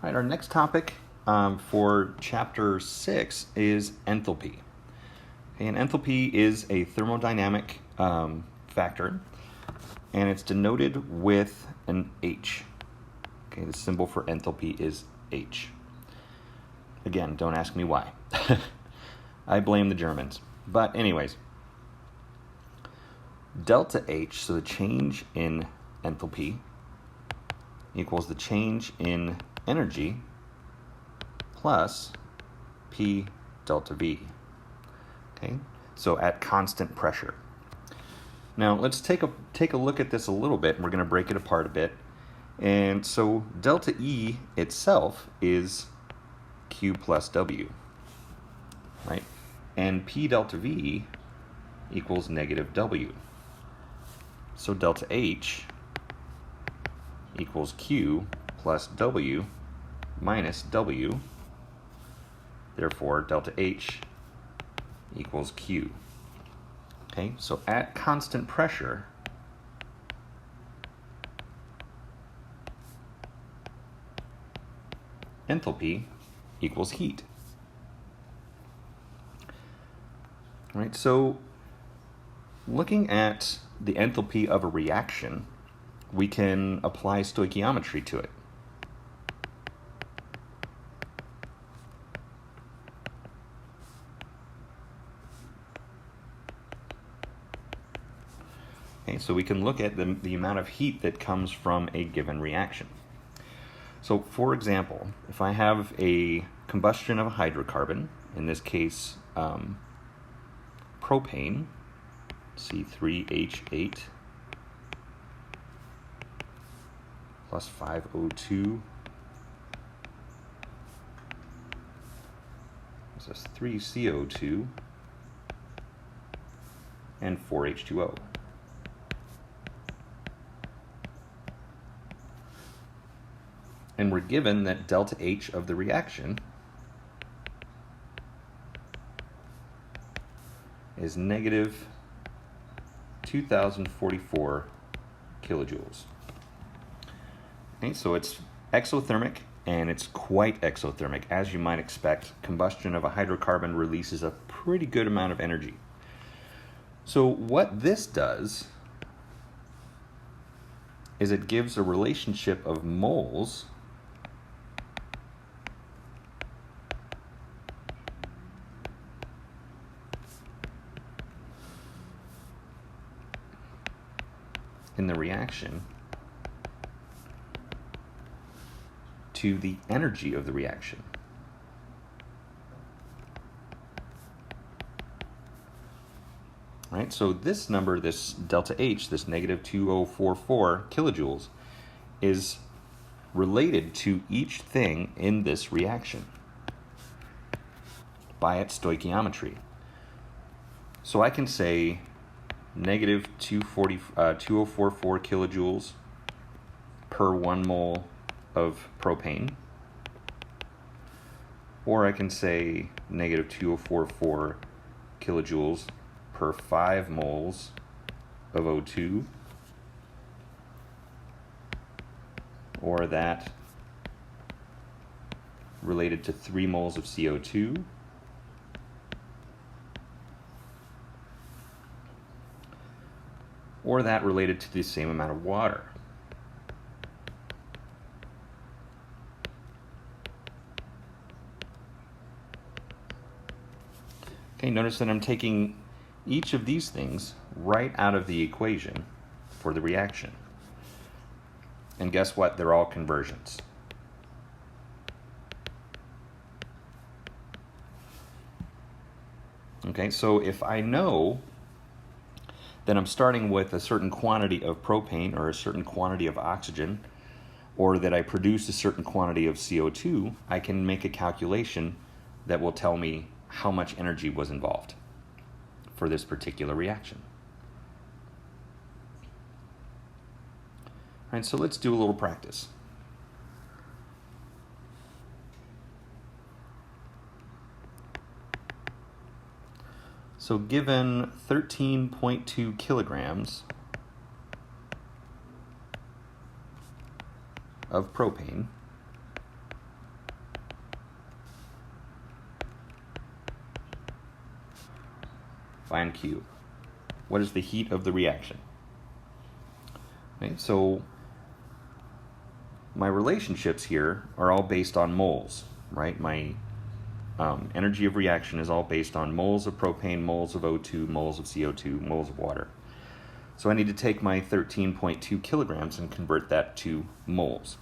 All right, our next topic for Chapter 6 is enthalpy. Okay, and enthalpy is a thermodynamic factor, and it's denoted with an H. Okay, the symbol for enthalpy is H. Again, don't ask me why. I blame the Germans. But anyways, delta H, so the change in enthalpy, equals the change in energy plus P delta V. Okay, so at constant pressure. Now let's take a look at this a little bit, and we're going to break it apart a bit. And so delta E itself is Q plus W, right? And P delta V equals negative W. So delta H equals Q plus W minus W. Therefore, delta H equals Q. Okay, so at constant pressure, enthalpy equals heat. All right, so looking at the enthalpy of a reaction, we can apply stoichiometry to it. Okay, so we can look at the amount of heat that comes from a given reaction. So for example, if I have a combustion of a hydrocarbon, in this case propane, C3H8 plus 5O2, this is 3CO2 and 4H2O. And we're given that delta H of the reaction is negative 2044 kilojoules. Okay, so it's exothermic, and it's quite exothermic. As you might expect, combustion of a hydrocarbon releases a pretty good amount of energy. So what this does is it gives a relationship of moles in the reaction to the energy of the reaction. All right, so this number, this delta H, this negative 2044 kilojoules, is related to each thing in this reaction by its stoichiometry. So I can say negative 2044 kilojoules per 1 mole of propane, or I can say negative 2044 kilojoules per 5 moles of O2, or that related to 3 moles of CO2, or that related to the same amount of water. Okay, notice that I'm taking each of these things right out of the equation for the reaction. And guess what? They're all conversions. Okay, so if I know that I'm starting with a certain quantity of propane or a certain quantity of oxygen, or that I produce a certain quantity of CO2, I can make a calculation that will tell me how much energy was involved for this particular reaction. All right, so let's do a little practice. So given 13.2 kilograms of propane, find Q. What is the heat of the reaction? Okay, so my relationships here are all based on moles, right? My energy of reaction is all based on moles of propane, moles of O2, moles of CO2, moles of water. So I need to take my 13.2 kilograms and convert that to moles.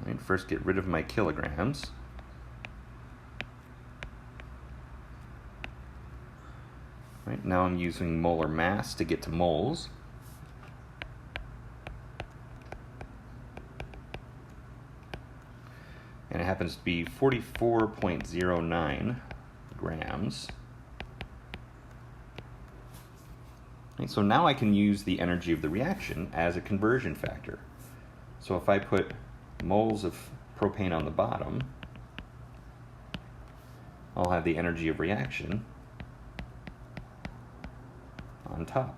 All right, first get rid of my kilograms. Right, now I'm using molar mass to get to moles. And it happens to be 44.09 grams. And so now I can use the energy of the reaction as a conversion factor. So if I put moles of propane on the bottom, I'll have the energy of reaction on top.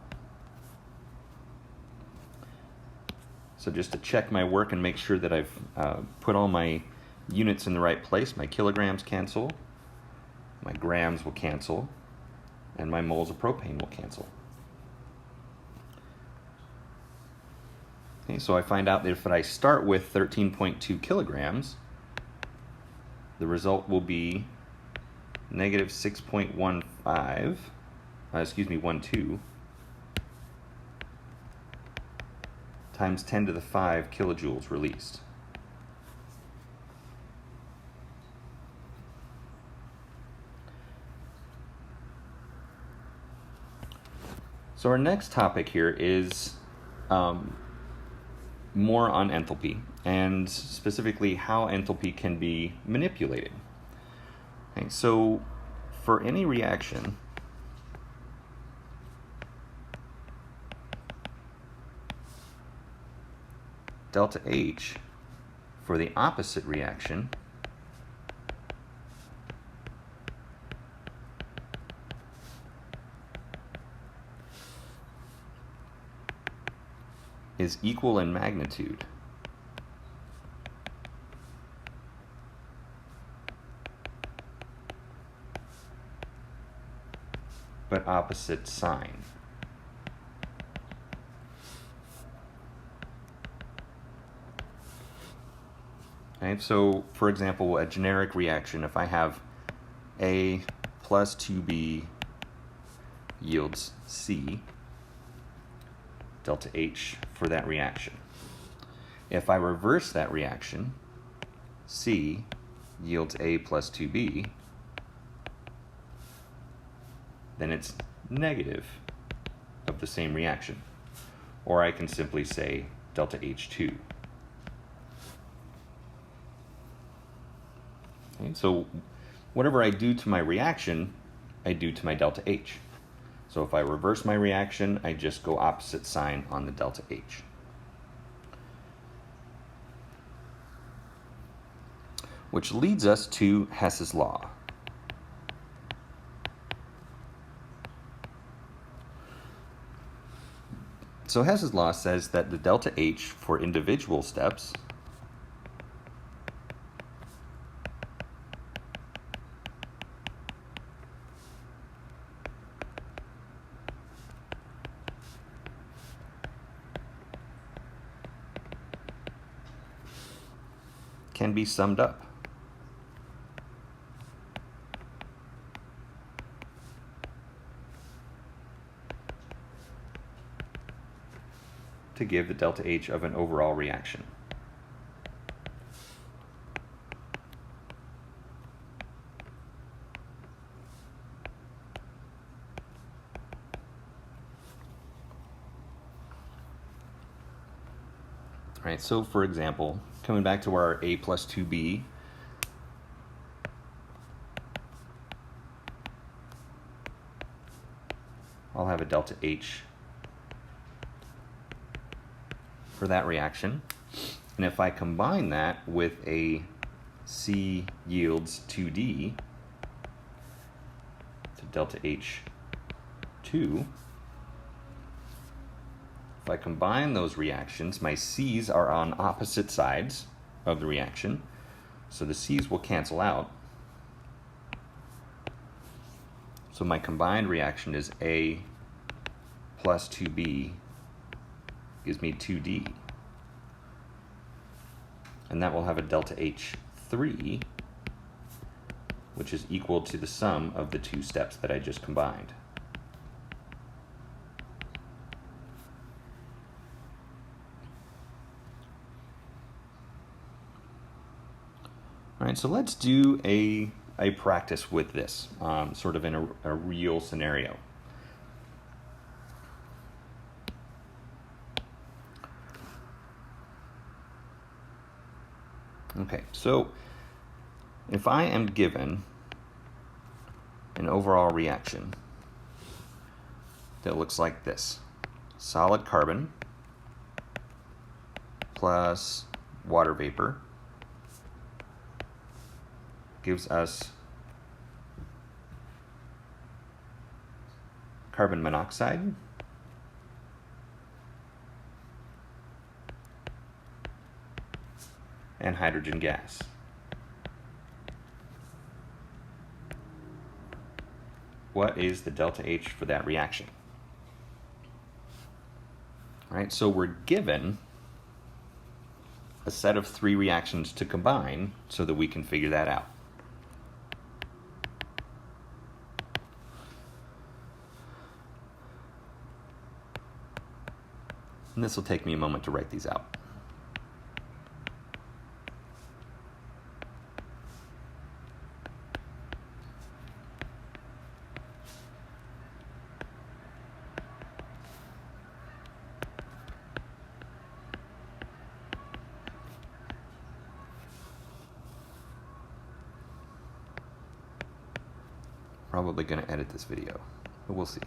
So just to check my work and make sure that I've put all my units in the right place, my kilograms cancel, my grams will cancel, and my moles of propane will cancel. Okay, so I find out that if I start with 13.2 kilograms, the result will be negative 6.12, 12 times 10 to the 5 kilojoules released. So our next topic here is more on enthalpy, and specifically how enthalpy can be manipulated. Okay, so for any reaction, delta H for the opposite reaction is equal in magnitude but opposite sign. Okay, so for example, a generic reaction, if I have A plus 2B yields C, delta H for that reaction. If I reverse that reaction, C yields A plus 2B, then it's negative of the same reaction. Or I can simply say delta H2. Okay, so whatever I do to my reaction, I do to my delta H. So if I reverse my reaction, I just go opposite sign on the delta H. Which leads us to Hess's law. So Hess's law says that the delta H for individual steps can be summed up. To give the delta H of an overall reaction. All right, so for example, coming back to our A plus 2B, I'll have a delta H for that reaction. And if I combine that with a C yields 2D to delta H2, if I combine those reactions, my C's are on opposite sides, of the reaction. So the C's will cancel out. So my combined reaction is A plus 2B gives me 2D. And that will have a delta H3, which is equal to the sum of the two steps that I just combined. All right, so let's do a practice with this, sort of in a real scenario. Okay, so if I am given an overall reaction that looks like this: solid carbon plus water vapor gives us carbon monoxide and hydrogen gas. What is the delta H for that reaction? All right, so we're given a set of 3 reactions to combine so that we can figure that out. And this will take me a moment to write these out. Probably going to edit this video, but we'll see.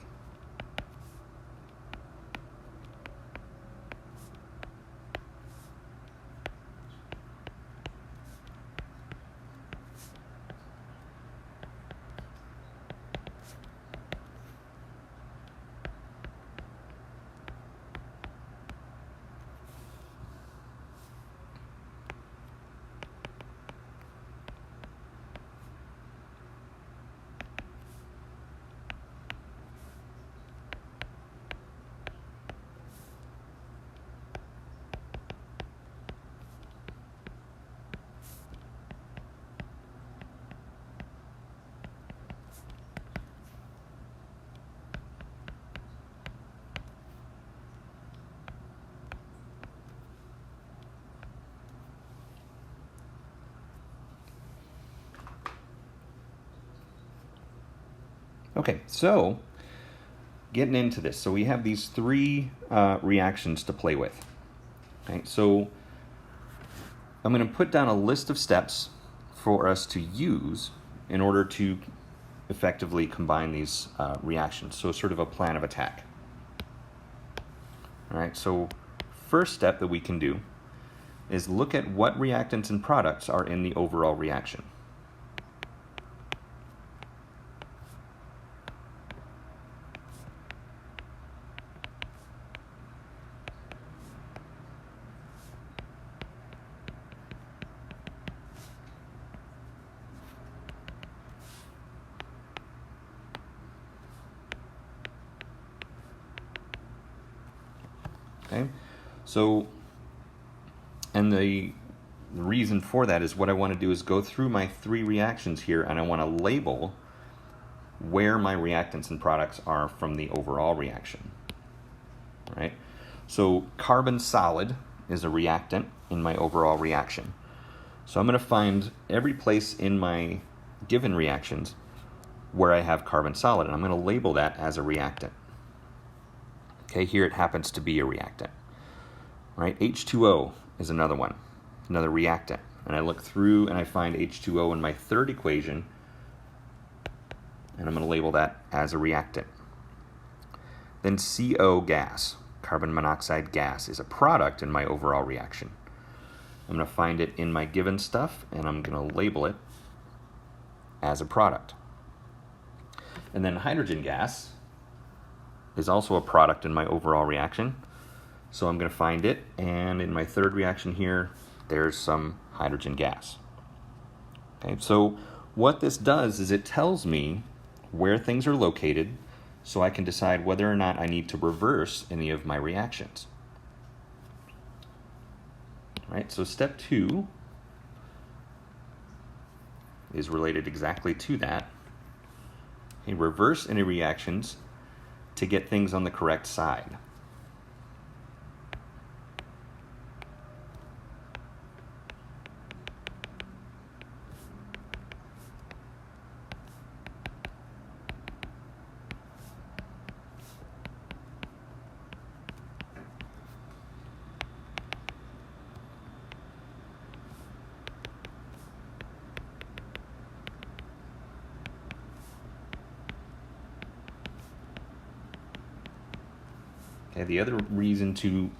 Okay, so getting into this. So we have these 3 reactions to play with. Okay, so I'm going to put down a list of steps for us to use in order to effectively combine these reactions. So sort of a plan of attack. All right, so first step that we can do is look at what reactants and products are in the overall reaction. Okay, so, and the reason for that is what I want to do is go through my 3 reactions here, and I want to label where my reactants and products are from the overall reaction. All right, so carbon solid is a reactant in my overall reaction. So I'm going to find every place in my given reactions where I have carbon solid, and I'm going to label that as a reactant. Okay, here it happens to be a reactant. All right, H2O is another one, another reactant. And I look through and I find H2O in my 3rd equation, and I'm going to label that as a reactant. Then CO gas, carbon monoxide gas, is a product in my overall reaction. I'm going to find it in my given stuff, and I'm going to label it as a product. And then hydrogen gas is also a product in my overall reaction. So I'm going to find it, and in my 3rd reaction here, there's some hydrogen gas. Okay, so what this does is it tells me where things are located so I can decide whether or not I need to reverse any of my reactions. All right, so step 2 is related exactly to that. Okay, reverse any reactions to get things on the correct side. Okay, the other reason to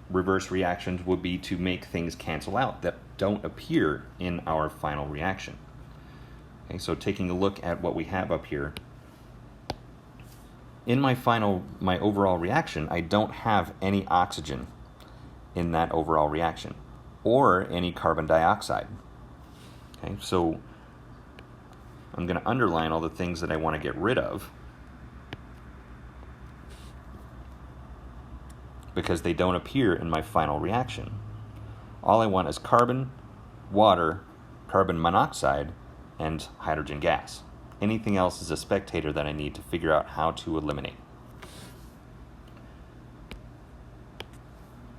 reverse reactions would be to make things cancel out that don't appear in our final reaction. Okay, so taking a look at what we have up here, in my overall reaction, I don't have any oxygen in that overall reaction, or any carbon dioxide. Okay, so I'm going to underline all the things that I want to get rid of, because they don't appear in my final reaction. All I want is carbon, water, carbon monoxide, and hydrogen gas. Anything else is a spectator that I need to figure out how to eliminate.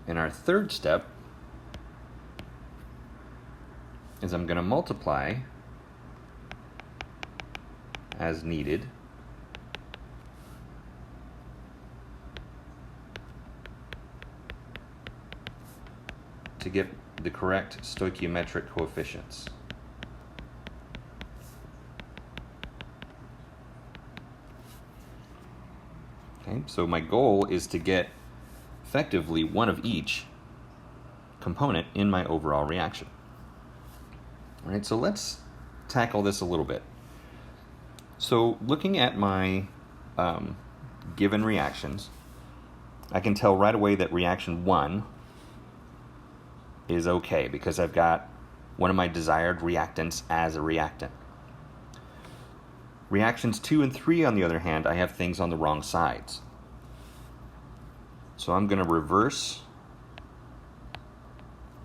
In our third step is I'm going to multiply as needed to get the correct stoichiometric coefficients. Okay, so my goal is to get effectively one of each component in my overall reaction. All right, so let's tackle this a little bit. So looking at my given reactions, I can tell right away that reaction 1 is okay because I've got one of my desired reactants as a reactant. Reactions 2 and 3, on the other hand, I have things on the wrong sides. So I'm going to reverse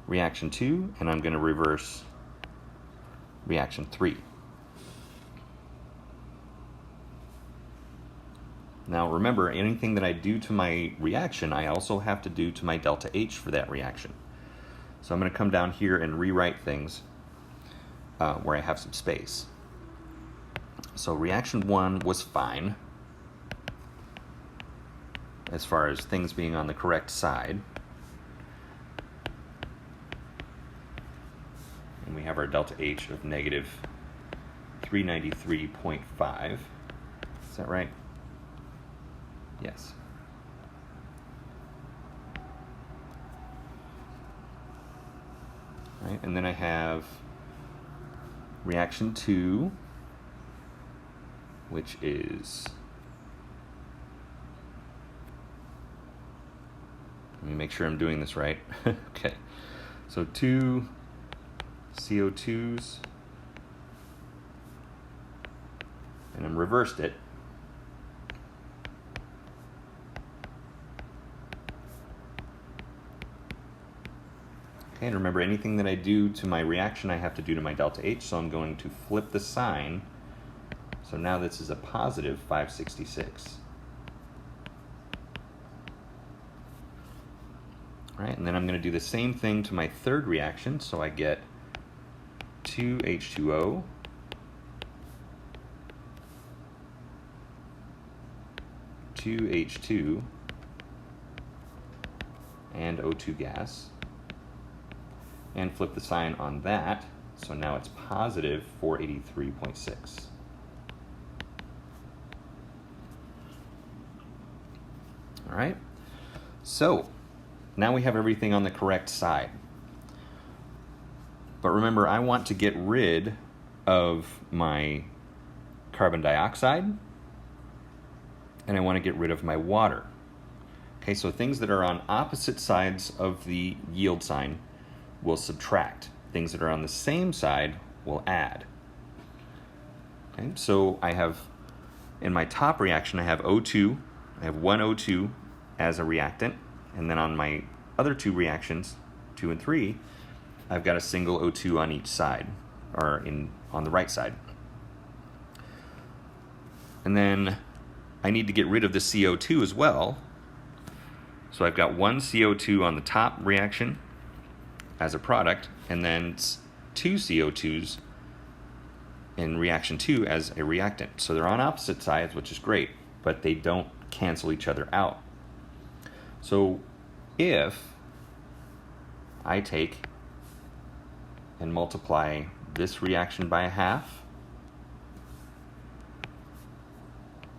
reaction 2, and I'm going to reverse reaction 3. Now remember, anything that I do to my reaction, I also have to do to my delta H for that reaction. So I'm going to come down here and rewrite things where I have some space. So reaction 1 was fine as far as things being on the correct side. And we have our delta H of negative 393.5. Is that right? Yes. Right, and then I have reaction 2, which is, let me make sure I'm doing this right. Okay, so 2 CO2s, and I'm reversed it. Okay, and remember, anything that I do to my reaction, I have to do to my delta H, so I'm going to flip the sign. So now this is a positive 566. All right, and then I'm going to do the same thing to my third reaction, so I get 2H2O, H2, and O2 gas. And flip the sign on that, so now it's positive 483.6. All right, so now we have everything on the correct side. But remember, I want to get rid of my carbon dioxide, and I want to get rid of my water. Okay, so things that are on opposite sides of the yield sign will subtract. Things that are on the same side will add. Okay, so I have, in my top reaction, I have O2. I have one O2 as a reactant, and then on my other two reactions, 2 and 3, I've got a single O2 on each side, or on the right side. And then I need to get rid of the CO2 as well. So I've got one CO2 on the top reaction as a product, and then 2 CO2s in reaction 2 as a reactant. So they're on opposite sides, which is great, but they don't cancel each other out. So if I take and multiply this reaction by 1/2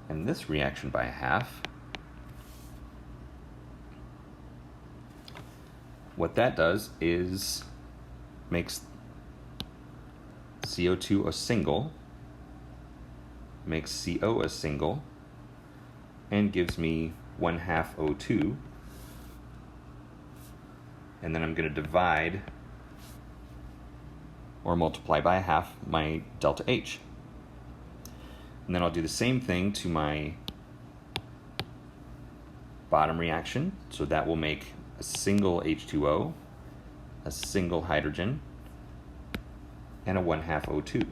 and this reaction by 1/2, what that does is makes CO2 a single, makes CO a single, and gives me 1/2 O2. And then I'm going to divide or multiply by 1/2 my delta H. And then I'll do the same thing to my bottom reaction. So that will make a single H2O, a single hydrogen, and a 1/2 O2.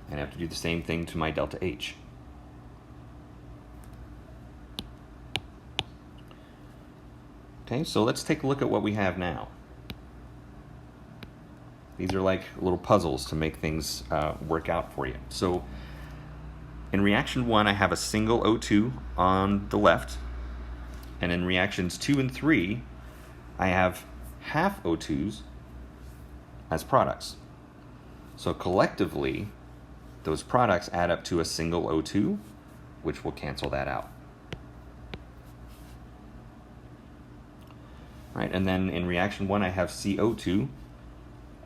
And I have to do the same thing to my delta H. Okay, so let's take a look at what we have now. These are like little puzzles to make things work out for you. So in reaction 1, I have a single O2 on the left, and in reactions 2 and 3, I have 1/2 O2s as products. So collectively, those products add up to a single O2, which will cancel that out. All right, and then in reaction 1, I have CO2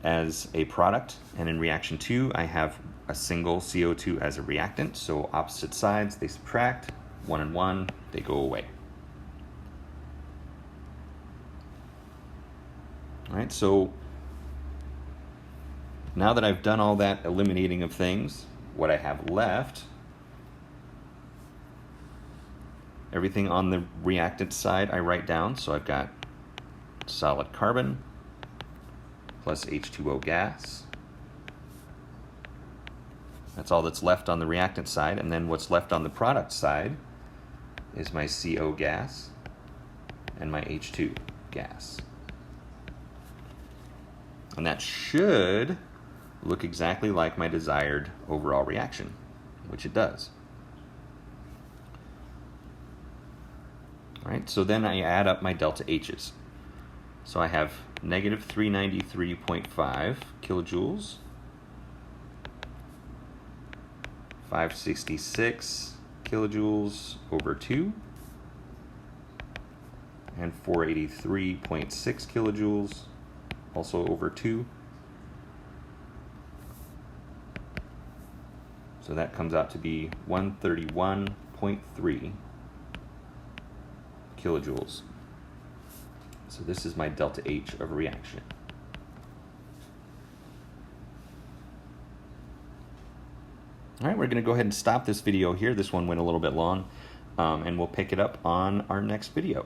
as a product, and in reaction 2, I have a single CO2 as a reactant. So opposite sides, they subtract, 1 and 1, they go away. All right, so now that I've done all that eliminating of things, what I have left, everything on the reactant side I write down. So I've got solid carbon plus H2O gas. That's all that's left on the reactant side. And then what's left on the product side is my CO gas and my H2 gas. And that should look exactly like my desired overall reaction, which it does. All right, so then I add up my delta H's. So I have negative 393.5 kilojoules, 566 kilojoules over 2, and 483.6 kilojoules also over 2. So that comes out to be 131.3 kilojoules. So this is my delta H of reaction. All right, we're going to go ahead and stop this video here. This one went a little bit long, and we'll pick it up on our next video.